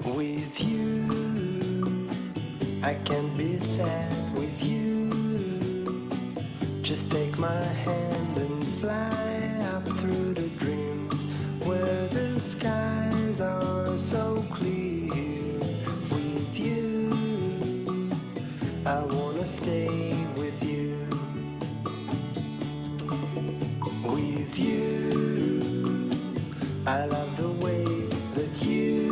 With you, I can be sad with you. Just take my hand and fly up through the dreams where the skies are so clear. With you, I wanna stay with you. With you, I love the way that you.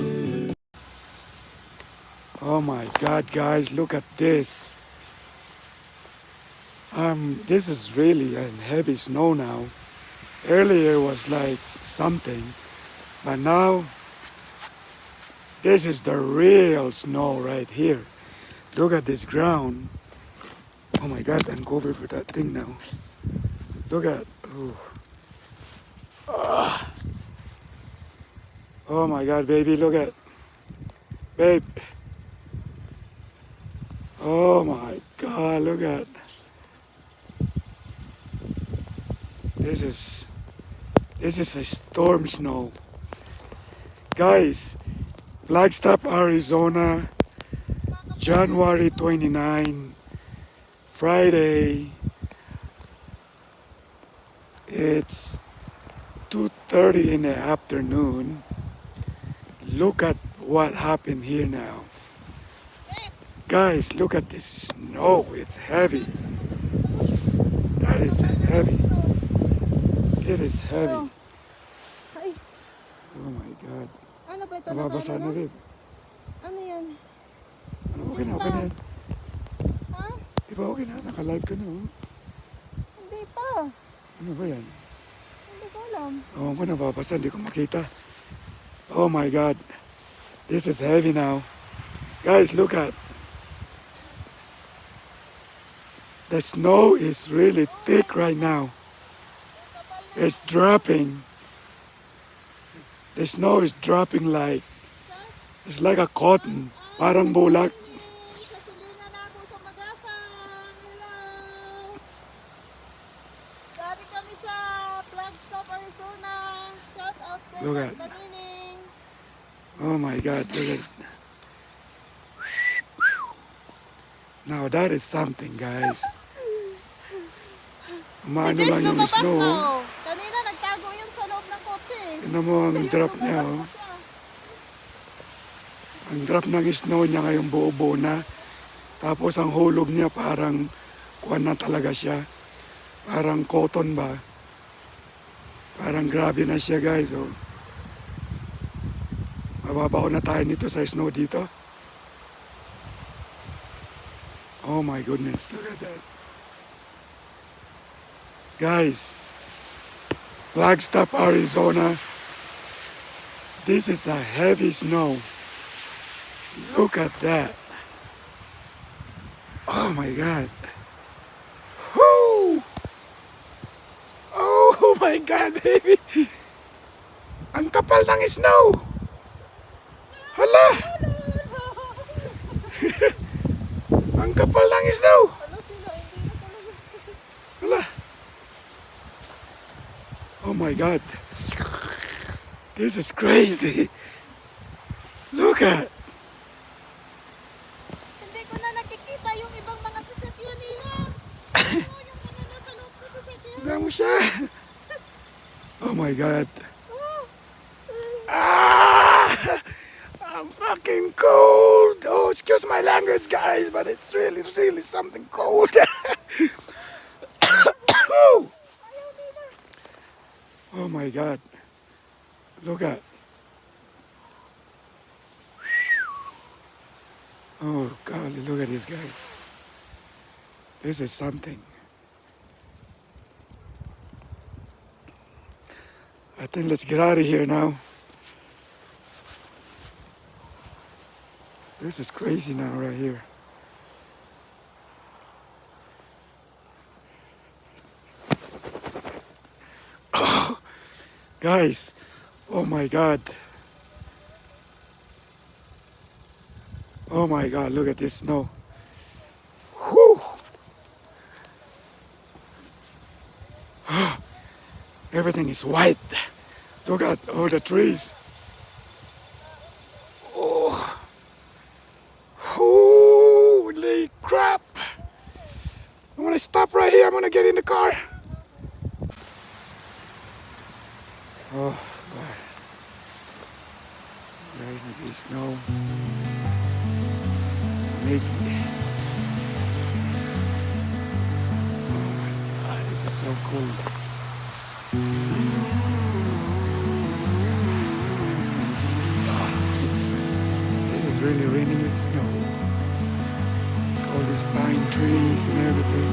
Oh my God, guys, look at this. This is really a heavy snow now. Earlier was like something, but now this is the real snow right here. Look at this ground. Oh my God, I'm covered with that thing now. Look at, oh my God, baby, look at, babe. Oh my God, look at. This is a storm snow. Guys, Flagstaff, Arizona, January 29, Friday. It's 2:30 in the afternoon. Look at what happened here now. Guys, look at this snow. It's heavy. That is heavy. It is heavy. Ay, Oh my God. ano ba ito? Nababasa na, babe. Ano yan? Ano, okay na yan. Ha? Di ba okay na? Naka-live ka na, oh. Hindi pa. Ano ba yan? Hindi ko alam. Oo ko, nababasa. Hindi ko makita. Oh my God. This is heavy now. Guys, look at. The snow is really thick right now. It's dropping. The snow is dropping like, it's like a cotton. Parang bulak. Sa silingan ako sa Magasang. Hello. Dari kami sa Flagstaff, Arizona. Shout out kay Look at. Kanining. Oh my God, look at. Now that is something, guys. Si Umano Jess lang yung lumabas snow. na. Kanina nagtago yun sa loob ng kotse. Tignan mo ang drop niya, oh. Ang drop ng snow niya ngayon buo-buo na. Tapos ang hulog niya parang kuwan na talaga siya. Parang cotton ba? Parang grabe na siya, guys, oh. Mababaw na tayo nito sa snow dito. Oh my goodness, look at that. Guys, Flagstaff, Arizona. This is a heavy snow. Look at that. Oh my God. Whoo! Oh my God, baby. Ang kapal ng snow. Hala! Ang kapal ng snow. Ano sila? Hindi na talaga. Hala. Oh my God. This is crazy. Look at. Hindi ko na nakikita yung ibang mga sasakyan nila. Oo, yung mga nasa loob ng sasakyan. Tignan mo siya. Oh my God. Oh. Ah! I'm fucking cold. Oh, excuse my language, guys, but it's really, really something cold. Oh. Oh my God. Look at. Oh, golly, look at this guy. This is something. I think let's get out of here now. This is crazy now right here. Oh, guys, oh my God. Oh my God, look at this snow. Whew. Everything is white. Look at all the trees. Oh. wanna get in the car. Oh, God. Guys, it is snow. Maybe. Oh my God, this is so cold. It is really raining with snow. All these pine trees and everything.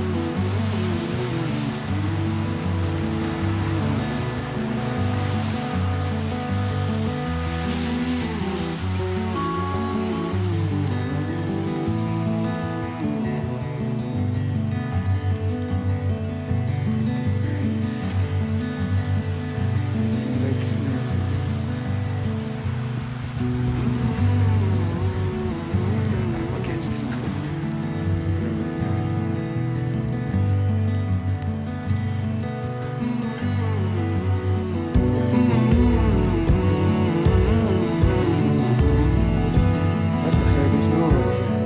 Like snow. I'm against the snow. That's a heavy snow right here.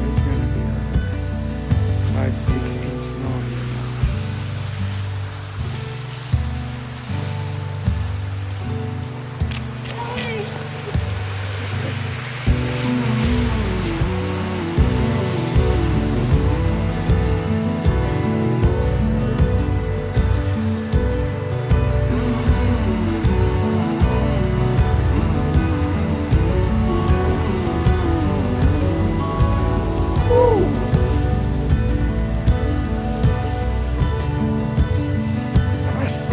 It's gonna be a 5-6 inch snow here now. Snowy! Yes.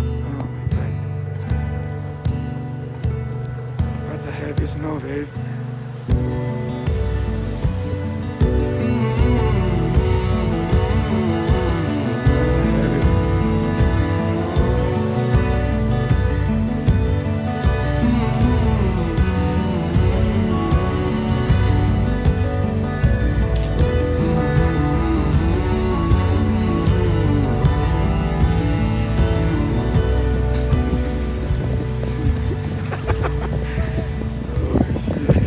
Oh my God. That's a heavy snow, babe. That's a heavy. Oh shit.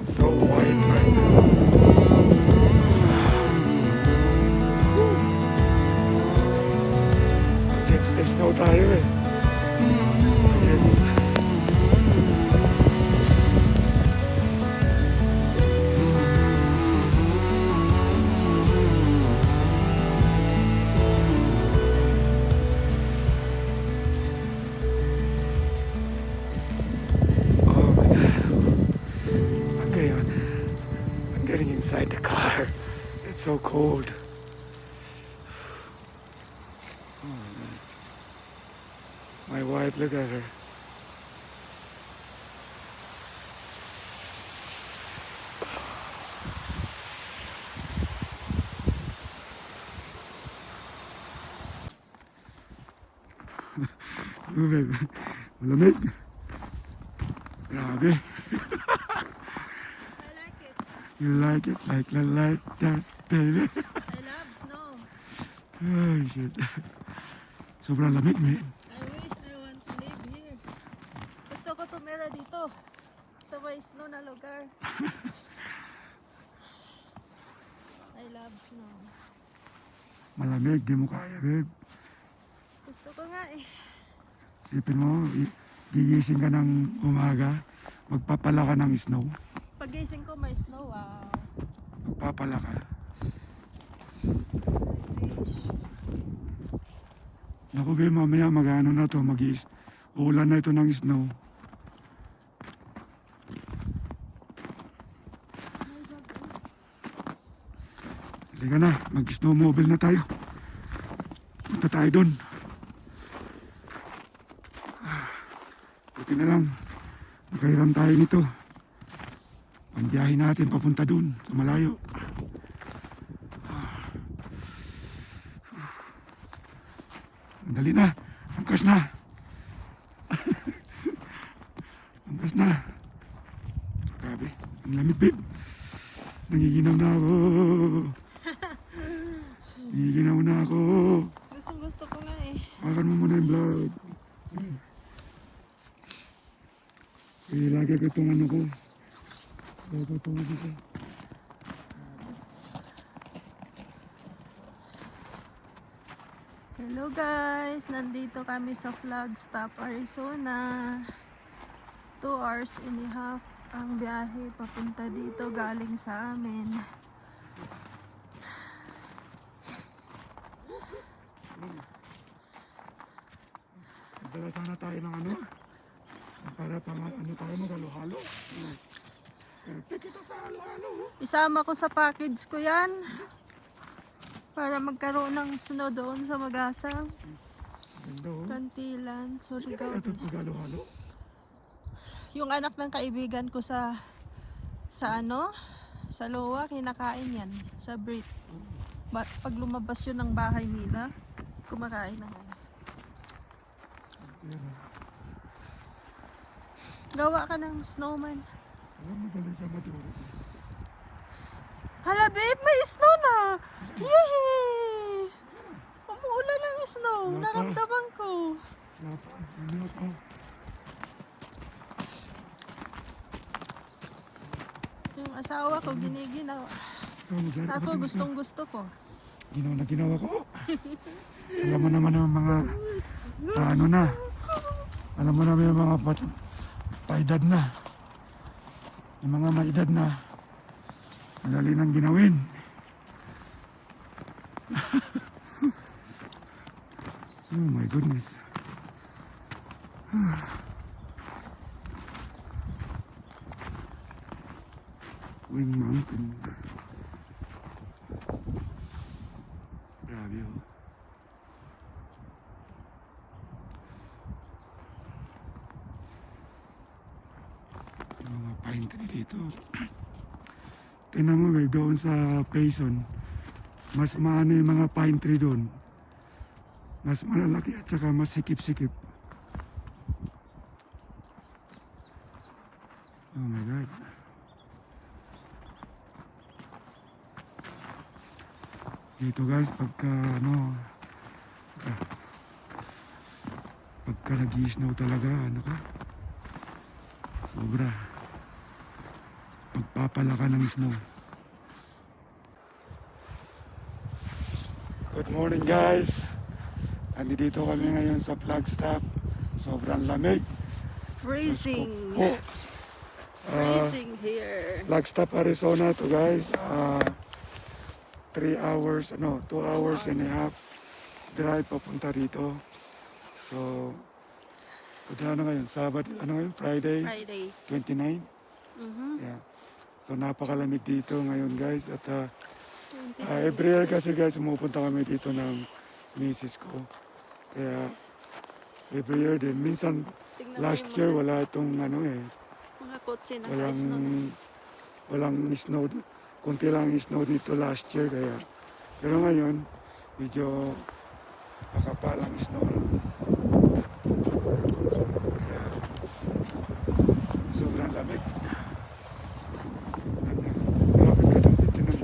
It's so white right now. Against the snow tire. Against. Oh my God. I'm getting inside the car. It's so cold. Oh my God. My wife, look at her. Oh, baby. Malamig. Grabe. I like it. You like it like that, baby. I love snow. Oh, shit. Sobrang lamig, man. I wish I want to live here. Gusto ko tumira dito. Sa may snow na lugar. I love snow. Malamig, di mo kaya, babe. Gusto ko nga eh. Isipin mo, gigising ka ng umaga, magpapala ka ng snow. Pagising ko may snow. Wow. Magpapala ka. I wish. Naku, babe, mamaya mag-ano na to, uulan na ito ng snow. Halika na, mag-snowmobile na tayo. Punta tayo doon. Buti na lang, nakairam tayo nito. Pambiyahe natin papunta doon, sa malayo. Dali na. Angkas na. Angkas na. Grabe. Ang lamig, babe. Nangiginaw na ako. Nangiginaw na ako. Gustong gusto ko nga eh. Hawakan mo muna yung vlog. Ilagay ko itong ano ko. Ilagay ko itong ano ko. Hello guys! Nandito kami sa Flagstaff, Arizona. 2 hours and a half ang biyahe papunta dito galing sa amin. Dala sana tayo ng ano? Para pang ano tayo mag-halo-halo. Perfect ito sa halo-halo. Isama ko sa package ko yan. Para magkaroon ng snow doon sa Magasang. Ganda oh. Kantilan, Surigao. Ito pag-halo-halo. Yung anak ng kaibigan ko sa ano? Sa Loa, kinakain yan. Sa Brit. Pag lumabas yun ng bahay nila, kumakain ng ano. Gawa ka ng snowman. Alam mo dali sa Maduro. Hala babe, may snow na! Yay! Umuulan ng snow. Naramdaman ko. Yung asawa ko, giniginaw. Ako, gustong gusto ko. Ginawa na ginawa ko. Alam mo naman yung mga ano na. Alam mo naman yung mga paedad na. Yung mga maedad na. Madali nang ginawin. Oh my goodness. Wing Mountain. Grabe oh. Yung mga pine tree dito. Tingnan mo babe, doon sa Payson. Mas maano yung mga pine tree doon. Mas malalaki at saka mas sikip-sikip. Oh my God. Dito guys, pagka nag-i-snow talaga, ano ka? Sobra. Pagpapala ka ng snow. Good morning guys. Nandito kami ngayon sa Flagstaff. Sobrang lamig. Freezing. Oh. Freezing here. Flagstaff, Arizona to guys. 2 hours and a half drive papunta rito. So, ano ngayon? Sabado, Friday? Friday. 29? Yeah. So, napakalamig dito ngayon guys. At every year kasi guys, pumupunta kami dito ng misis ko. Kaya, every year din. Minsan, last year wala itong Mga kotse na snow. walang snow. Kunti lang snow dito last year kaya. Pero ngayon, medyo makapalang snow. Kaya, sobrang lamig. Malapit ka doon dito ng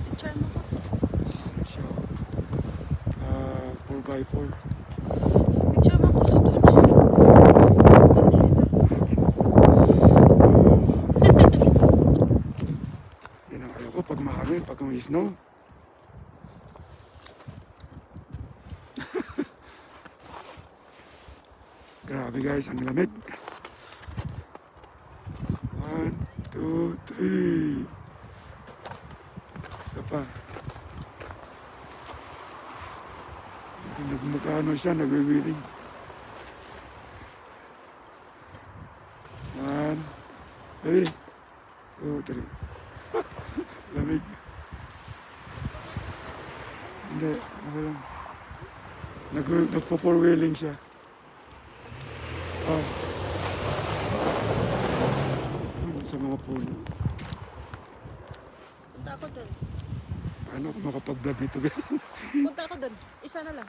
Picture mo ko. 4x4. Picture mo ko doon. Pag mahangin, pag may snow. Grabe guys, ang lamig. 1, 2, 3. Isa pa. Nagmukano siya, nagwiwiling. 1, 3, 2, 3. Lamig. Hindi, okay lang. Nagpo-four-wheeling siya. Oh. Sa mga puno. Punta ako doon. ano, makapag-vlog nito. Punta ako doon. Isa na lang.